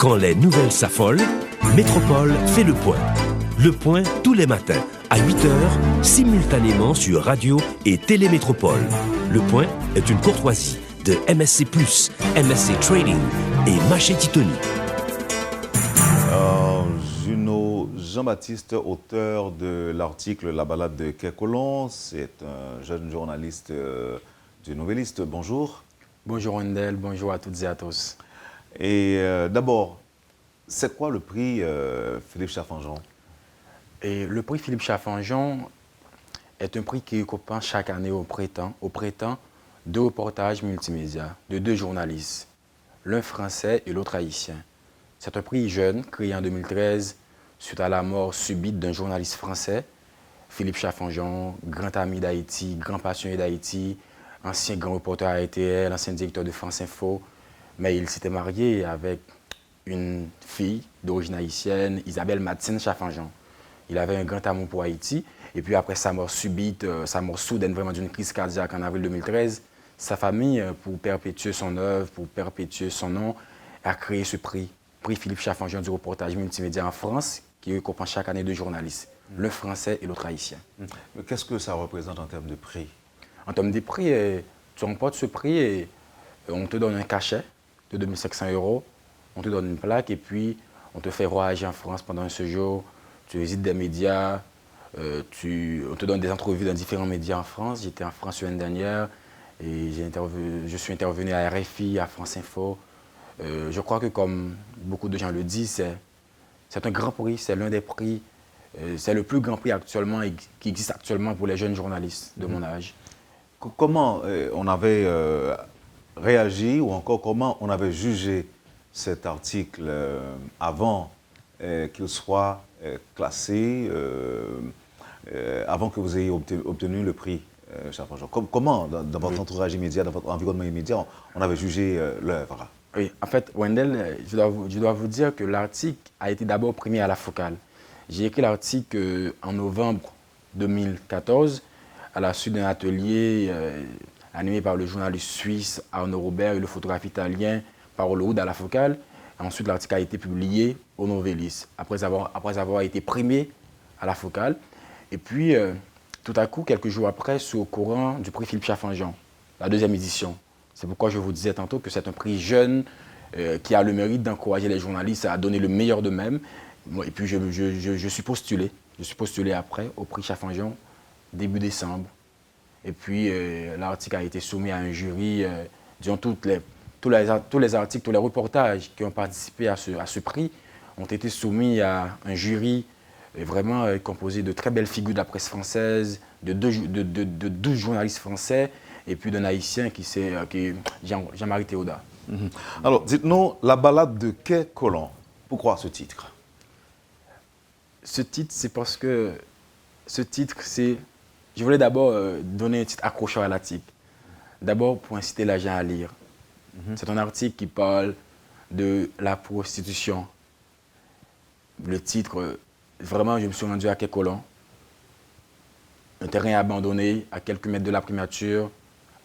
Quand les nouvelles s'affolent, Métropole fait le point. Le point tous les matins, à 8h, simultanément sur Radio et Télémétropole. Le point est une courtoisie de MSC+, MSC Trading et Maché Titoni. Juno Jean-Baptiste, auteur de l'article La balade de Kekolon, c'est un jeune journaliste du Nouvelliste. Bonjour. Bonjour Wendell, bonjour à toutes et à tous. Et d'abord, c'est quoi le prix Philippe Chaffanjon? Et le prix Philippe Chaffanjon est un prix qui récompense chaque année au printemps deux reportages multimédia de deux journalistes, l'un français et l'autre haïtien. C'est un prix jeune, créé en 2013 suite à la mort subite d'un journaliste français, Philippe Chaffanjon, grand ami d'Haïti, grand passionné d'Haïti, ancien grand reporter à RTL, ancien directeur de France Info. Mais il s'était marié avec une fille d'origine haïtienne, Isabelle Mathine Chaffanjon. Il avait un grand amour pour Haïti. Et puis après sa mort subite, sa mort soudaine vraiment d'une crise cardiaque en avril 2013, sa famille, pour perpétuer son œuvre, pour perpétuer son nom, a créé ce prix Philippe Chaffanjon du reportage multimédia en France, qui récompense chaque année deux journalistes, l'un français et l'autre haïtien. Mais qu'est-ce que ça représente en termes de prix? En termes de prix, tu remportes ce prix et on te donne un cachet de 2500 €, on te donne une plaque et puis on te fait voyager en France pendant un séjour, tu visites des médias, on te donne des entrevues dans différents médias en France. J'étais en France l'année dernière et je suis intervenu à RFI, à France Info. Je crois que comme beaucoup de gens le disent, c'est un grand prix, c'est l'un des prix, c'est le plus grand prix actuellement qui existe actuellement pour les jeunes journalistes de mon âge. Comment on avait réagi ou encore comment on avait jugé cet article avant qu'il soit classé, avant que vous ayez obtenu le prix Chaffanjon? Comment, dans votre entourage immédiat, dans votre environnement immédiat, on avait jugé l'œuvre? Oui, en fait, Wendell, je dois vous dire que l'article a été d'abord primé à La Focale. J'ai écrit l'article en novembre 2014, à la suite d'un atelier animé par le journaliste suisse Arnaud Robert et le photographe italien Paolo Rudd à La Focale. Ensuite, l'article a été publié au Nouvelliste, après avoir été primé à La Focale. Et puis, tout à coup, quelques jours après, je suis au courant du prix Philippe Chaffanjon, la deuxième édition. C'est pourquoi je vous disais tantôt que c'est un prix jeune qui a le mérite d'encourager les journalistes à donner le meilleur d'eux-mêmes. Et puis, je suis postulé. Je suis postulé après au prix Chaffanjon, début décembre. Et puis, l'article a été soumis à un jury. Disons, tous les articles, tous les reportages qui ont participé à ce prix ont été soumis à un jury vraiment composé de très belles figures de la presse française, de 12 journalistes français, et puis d'un haïtien qui est Jean-Marie Théoda. Alors, dites-nous, La balade de Kekolon, pourquoi ce titre? Ce titre, c'est parce que je voulais d'abord donner un titre accrocheur à l'article. D'abord pour inciter les gens à lire. C'est un article qui parle de la prostitution. Le titre, vraiment, je me suis rendu à Kekolon, un terrain abandonné à quelques mètres de la primature,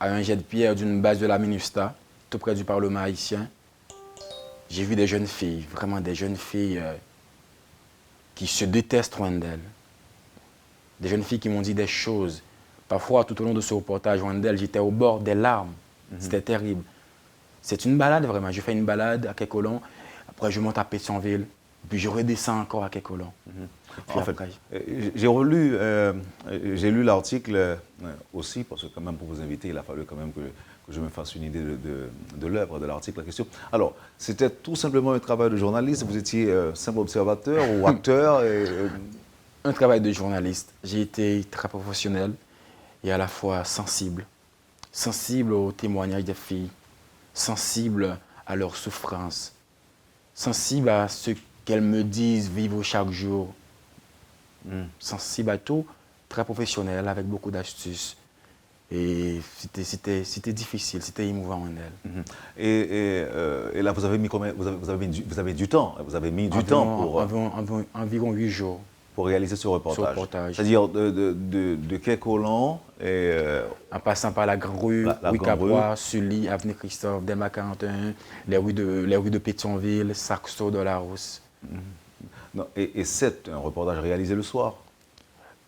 à un jet de pierre d'une base de la MINUSTA, tout près du Parlement haïtien. J'ai vu des jeunes filles, vraiment des jeunes filles qui se détestent Wendell. Des jeunes filles qui m'ont dit des choses. Parfois, tout au long de ce reportage, Wendell, j'étais au bord des larmes. C'était terrible. C'est une balade, vraiment. Je fais une balade à Kekolon, après je monte à Pétionville, puis je redescends encore à Kekolon. En fait, j'ai lu l'article aussi, parce que quand même pour vous inviter, il a fallu quand même que je me fasse une idée de l'œuvre, de l'article en question. Alors, c'était tout simplement un travail de journaliste, vous étiez simple observateur ou acteur Un travail de journaliste. J'ai été très professionnel et à la fois sensible. Sensible aux témoignages des filles, sensible à leurs souffrances, sensible à ce qu'elles me disent vivre chaque jour. Sensible à tout, très professionnel, avec beaucoup d'astuces. Et c'était difficile, c'était émouvant en elle. Et là, vous avez mis du temps. Vous avez mis du temps pour... Environ 8 jours. pour réaliser ce reportage. reportage. C'est-à-dire de Kekolan et... En passant par la Grande Rue, la rue Grande Capois, Sully, avenue Christophe, Delma 41, les rues de Pétionville, Saxo, Dolarousse. Non, et c'est un reportage réalisé le soir.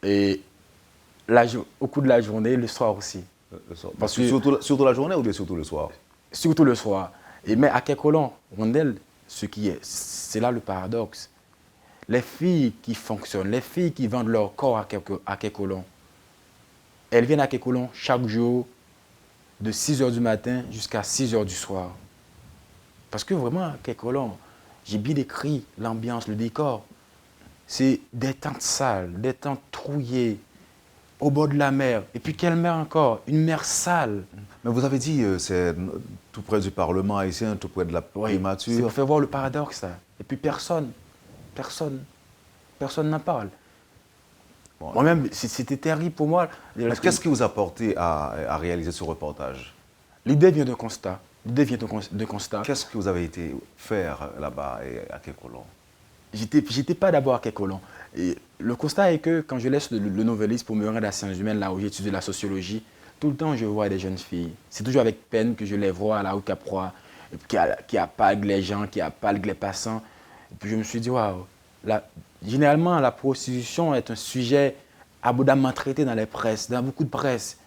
Et au cours de la journée, le soir aussi. Le soir. Parce que- Surtout la journée ou bien surtout le soir? Surtout le soir. Mais à Kekolan, Rondel, c'est là le paradoxe. Les filles qui fonctionnent, les filles qui vendent leur corps à Kekolan, elles viennent à Kekolan chaque jour de 6 h du matin jusqu'à 6 h du soir. Parce que vraiment, à Kekolan, j'ai bien décrit l'ambiance, le décor. C'est des tentes sales, des tentes trouillées, au bord de la mer. Et puis quelle mer encore? Une mer sale. Mais vous avez dit, c'est tout près du Parlement haïtien, tout près de la C'est pour primature. faire voir le paradoxe, ça. Et puis personne n'en parle. Bon. Moi-même, c'était terrible pour moi. Qu'est-ce qui vous a porté à réaliser ce reportage? L'idée vient d'un constat. De constat. Qu'est-ce que vous avez été faire là-bas et à Kekolan? J'étais pas d'abord à Kekolan. Et le constat est que quand je laisse le Novelis pour me rendre à Sciences Humaines, là où j'étudie la sociologie, tout le temps je vois des jeunes filles. C'est toujours avec peine que je les vois à la rue Caproie, qui appalguent les gens, qui appalguent les passants. Et puis je me suis dit, waouh, généralement la prostitution est un sujet abondamment traité dans les presses, dans beaucoup de presses.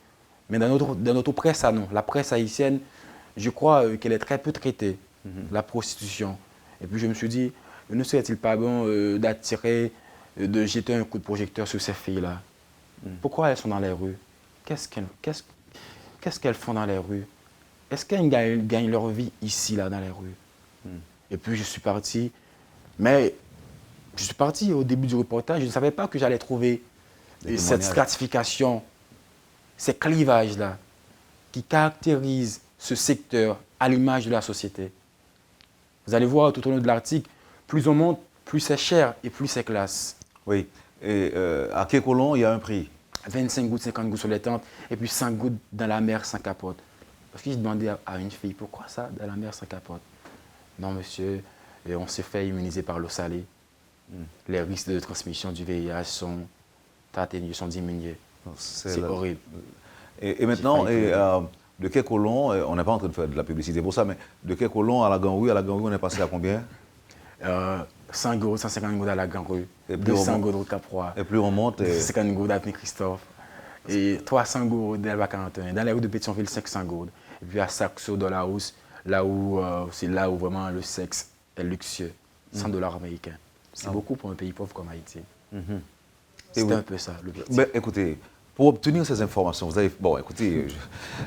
Mais dans notre presse, non. La presse haïtienne, je crois qu'elle est très peu traitée, la prostitution. Et puis je me suis dit, ne serait-il pas bon d'attirer, de jeter un coup de projecteur sur ces filles-là? Pourquoi elles sont dans les rues? Qu'est-ce qu'elles font dans les rues? Est-ce qu'elles gagnent leur vie ici, là, dans les rues? Et puis je suis parti. Mais je suis parti au début du reportage, je ne savais pas que j'allais trouver cette stratification, ces clivages-là, qui caractérisent ce secteur à l'image de la société. Vous allez voir tout au long de l'article, plus on monte, plus c'est cher et plus c'est classe. Oui. Et à Kekolan, il y a un prix. 25 gouttes, 50 gouttes sur les tentes, et puis 5 gouttes dans la mer sans capote. Parce que j'ai demandé à une fille, pourquoi ça, dans la mer sans capote? Non, monsieur, on s'est fait immuniser par l'eau salée. Les risques de transmission du VIH sont atténués, sont diminués. C'est horrible. Et maintenant, de Kekolan, on n'est pas en train de faire de la publicité pour ça, mais de Kekolan à la Grande Rue, on est passé à combien? 100 gouttes, 150 gouttes à la Grande Rue, Et plus 200 gouttes au Caprois, et plus on monte... 50 gouttes à avenue Christophe, et 300 gouttes d'Elba 41. Dans les rues de Pétionville, 500 gouttes. Et puis à Saxo, Dolarousse, c'est là où vraiment le sexe est luxueux, 100 $ américains. C'est beaucoup pour un pays pauvre comme Haïti. C'est un peu ça, l'objectif. Ben, écoutez, pour obtenir ces informations, vous avez... Bon, écoutez,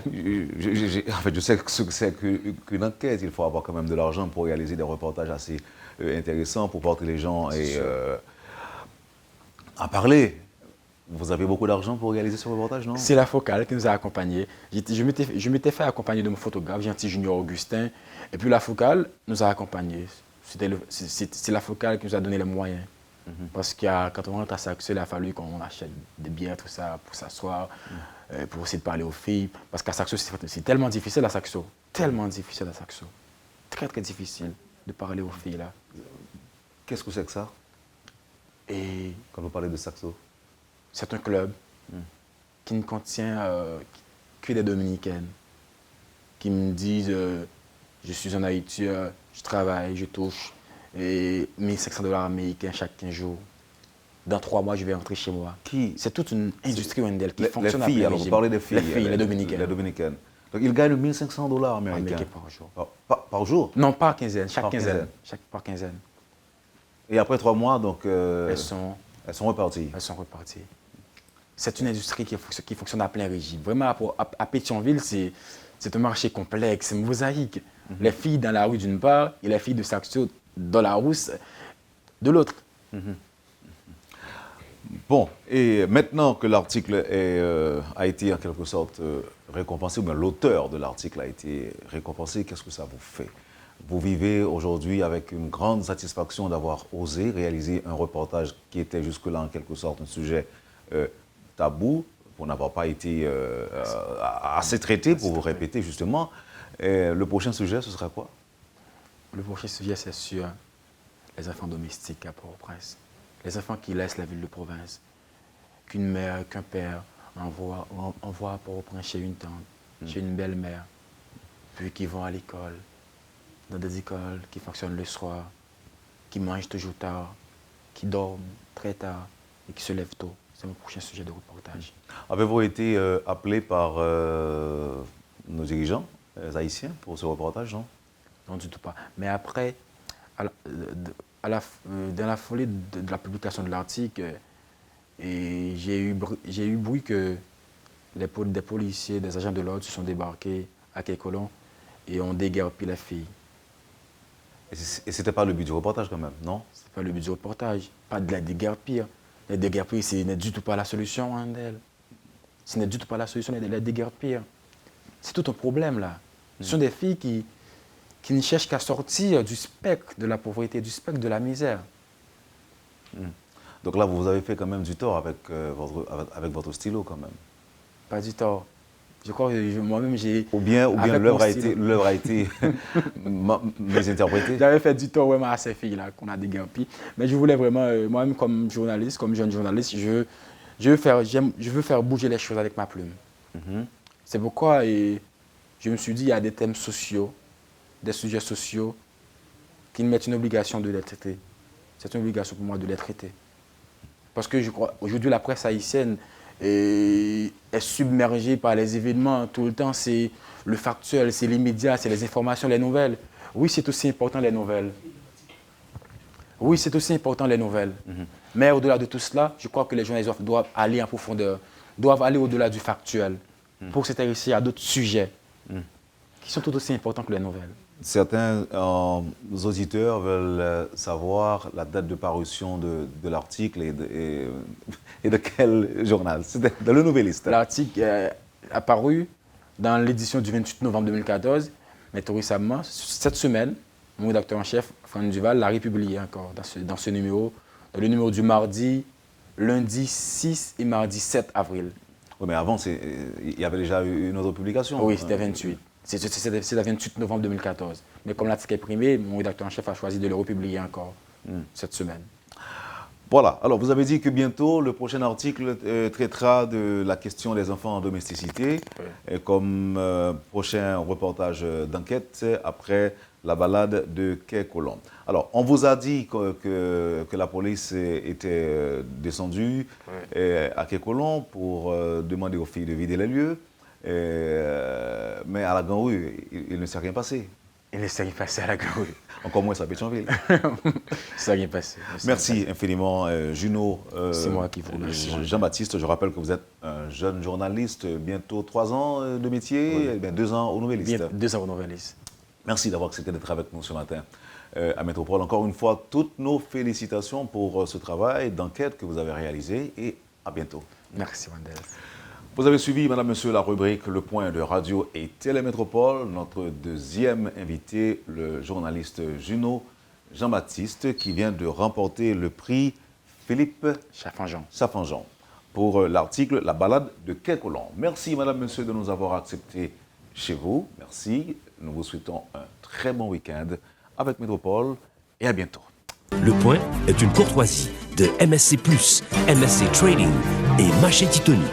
je sais que ce que c'est qu'une enquête. Il faut avoir quand même de l'argent pour réaliser des reportages assez intéressants, pour porter les gens à parler. Vous avez beaucoup d'argent pour réaliser ce reportage, non? C'est la Focale qui nous a accompagnés. Je m'étais fait accompagner de mon photographe, Gentil Junior Augustin. Et puis la Focale nous a accompagnés. C'est la Focale qui nous a donné les moyens. Parce que quand on rentre à Saxo, il a fallu qu'on achète des bières, tout ça, pour s'asseoir, pour essayer de parler aux filles. Parce qu'à Saxo, c'est tellement difficile à Saxo. Tellement difficile à Saxo. Très, très difficile de parler aux filles, là. Qu'est-ce que c'est que ça, Et quand vous parlez de Saxo? c'est un club qui ne contient que des Dominicaines qui me disent je suis un Haïtien, je travaille, je touche et 1500 $ américains chaque 15 jours. Dans 3 mois, je vais rentrer chez moi. C'est toute une industrie Wendell qui fonctionne à plein filles, alors régime. vous parlez des filles. Les filles, les Dominicaines. Les Dominicaines. Donc ils gagnent 1500 $ américains. Par jour. Par jour? Non, par quinzaine, chaque Par quinzaine. quinzaine. Par quinzaine. Et après 3 mois, donc, Elles sont reparties. reparties. C'est une industrie qui fonctionne à plein régime. Vraiment, à Pétionville, c'est un marché complexe, c'est mosaïque. Les filles dans la rue d'une part et les filles de Saxo dans la rousse de l'autre. Bon, et maintenant que l'article a été en quelque sorte récompensé, ou bien l'auteur de l'article a été récompensé, qu'est-ce que ça vous fait? Vous vivez aujourd'hui avec une grande satisfaction d'avoir osé réaliser un reportage qui était jusque-là en quelque sorte un sujet tabou, pour n'avoir pas été assez traité, pour vous répéter justement. Et le prochain sujet, ce sera quoi? Le prochain sujet, c'est sur les enfants domestiques à Port-au-Prince. les enfants qui laissent la ville de province, qu'une mère, qu'un père envoie pour reprendre chez une tante, chez une belle-mère, puis qui vont à l'école, dans des écoles qui fonctionnent le soir, qui mangent toujours tard, qui dorment très tard et qui se lèvent tôt. C'est mon prochain sujet de reportage. Avez-vous été appelé par nos dirigeants haïtiens pour ce reportage, non? Non, du tout pas. Mais après, dans la foulée de la publication de l'article, j'ai eu bruit que des policiers, des agents de l'ordre se sont débarqués à Kekolon et ont déguerpi la fille. Et ce n'était pas le but du reportage quand même, non? Ce n'est pas le but du reportage, pas de la déguerpir. La déguerpir, ce n'est du tout pas la solution, hein, d'elle. Ce n'est du tout pas la solution de la déguerpir. C'est tout un problème, là. Ce sont des filles qui ne cherchent qu'à sortir du spectre de la pauvreté, du spectre de la misère. Donc là, vous avez fait quand même du tort avec votre stylo quand même. Pas du tort. Je crois que moi-même, j'ai... Ou bien l'œuvre a été mésinterprétée. J'avais fait du tort vraiment à ces filles-là qu'on a déguerpi. Mais je voulais vraiment, moi-même comme journaliste, comme jeune journaliste, je veux faire bouger les choses avec ma plume. C'est pourquoi je me suis dit, il y a des thèmes sociaux, des sujets sociaux qui me mettent une obligation de les traiter. C'est une obligation pour moi de les traiter. Parce que je crois, aujourd'hui, la presse haïtienne est submergée par les événements. Tout le temps, c'est le factuel, c'est les médias, c'est les informations, les nouvelles. Oui, c'est aussi important les nouvelles. Oui, c'est aussi important les nouvelles. Mais au-delà de tout cela, je crois que les journalistes doivent aller en profondeur, doivent aller au-delà du factuel pour s'intéresser à d'autres sujets qui sont tout aussi importants que les nouvelles. Certains auditeurs veulent savoir la date de parution de l'article et de quel journal. C'était dans le Nouvelliste. L'article est apparu dans l'édition du 28 novembre 2014, mais tout récemment, cette semaine, mon rédacteur en chef, Franck Duval, l'a republié encore dans ce numéro, dans le numéro du mardi, lundi 6 et mardi 7 avril. Oui, mais avant, il y avait déjà eu une autre publication. Oui, c'était 28. C'est le 28 novembre 2014. Mais comme l'article est primé, mon rédacteur en chef a choisi de le republier encore cette semaine. Voilà. Alors, vous avez dit que bientôt, le prochain article traitera de la question des enfants en domesticité, et comme prochain reportage d'enquête après la balade de Kekolon. Alors, on vous a dit que la police était descendue à Kekolon pour demander aux filles de vider les lieux. Mais à la Grand-Rue, il ne s'est rien passé. Il ne s'est rien passé à la Grand-Rue. Encore moins à Pétionville. Il ne s'est rien passé. Merci infiniment, Juno. C'est moi qui vous remercie. Jean-Baptiste, je rappelle que vous êtes un jeune journaliste, bientôt 3 ans de métier, et bien 2 ans au Nouvelliste. 2 ans au Nouvelliste. Merci d'avoir accepté d'être avec nous ce matin à Métropole. Encore une fois, toutes nos félicitations pour ce travail d'enquête que vous avez réalisé et à bientôt. Merci, Wendell. Vous avez suivi, madame, monsieur, la rubrique Le Point de Radio et Télémétropole. Notre deuxième invité, le journaliste Juno Jean-Baptiste, qui vient de remporter le prix Philippe Chaffanjean pour l'article La balade de Kekolon. Merci, madame, monsieur, de nous avoir acceptés chez vous. Merci. Nous vous souhaitons un très bon week-end avec Métropole et à bientôt. Le Point est une courtoisie de MSC+, MSC Trading et Maché Titoni.